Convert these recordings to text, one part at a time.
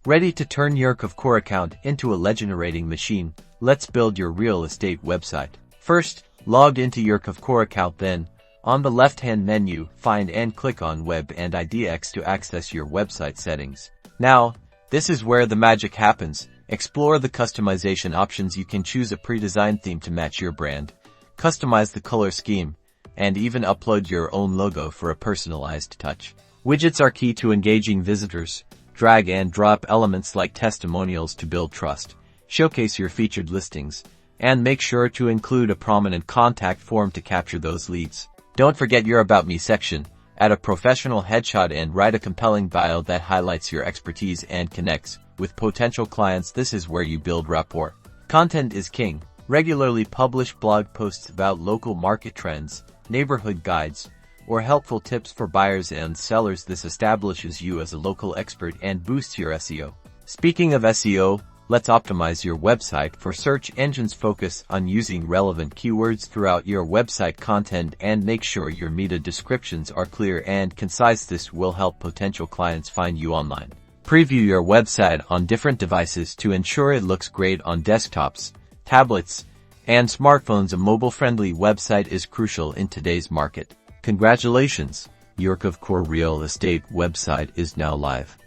Ready to turn your Kvcore account into a lead-generating machine? Let's build your real estate website. First, log into your Kvcore account, then, on the left-hand menu, find and click on Web and IDX to access your website settings. Now, this is where the magic happens. Explore the customization options. You can choose a pre-designed theme to match your brand, customize the color scheme, and even upload your own logo for a personalized touch. Widgets are key to engaging visitors. Drag and drop elements like testimonials to build trust, showcase your featured listings, and make sure to include a prominent contact form to capture those leads. Don't forget your About Me section. Add a professional headshot and write a compelling bio that highlights your expertise and connects with potential clients. This is where you build rapport. Content is king. Regularly publish blog posts about local market trends, neighborhood guides, or helpful tips for buyers and sellers. This establishes you as a local expert and boosts your SEO. Speaking of SEO, let's optimize your website for search engines. Focus on using relevant keywords throughout your website content and make sure your meta descriptions are clear and concise. This will help potential clients find you online. Preview your website on different devices to ensure it looks great on desktops, tablets, and smartphones. A mobile-friendly website is crucial in today's market. Congratulations! Your Kvcore real estate website is now live.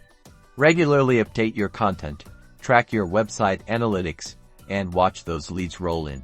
Regularly update your content, track your website analytics, and watch those leads roll in.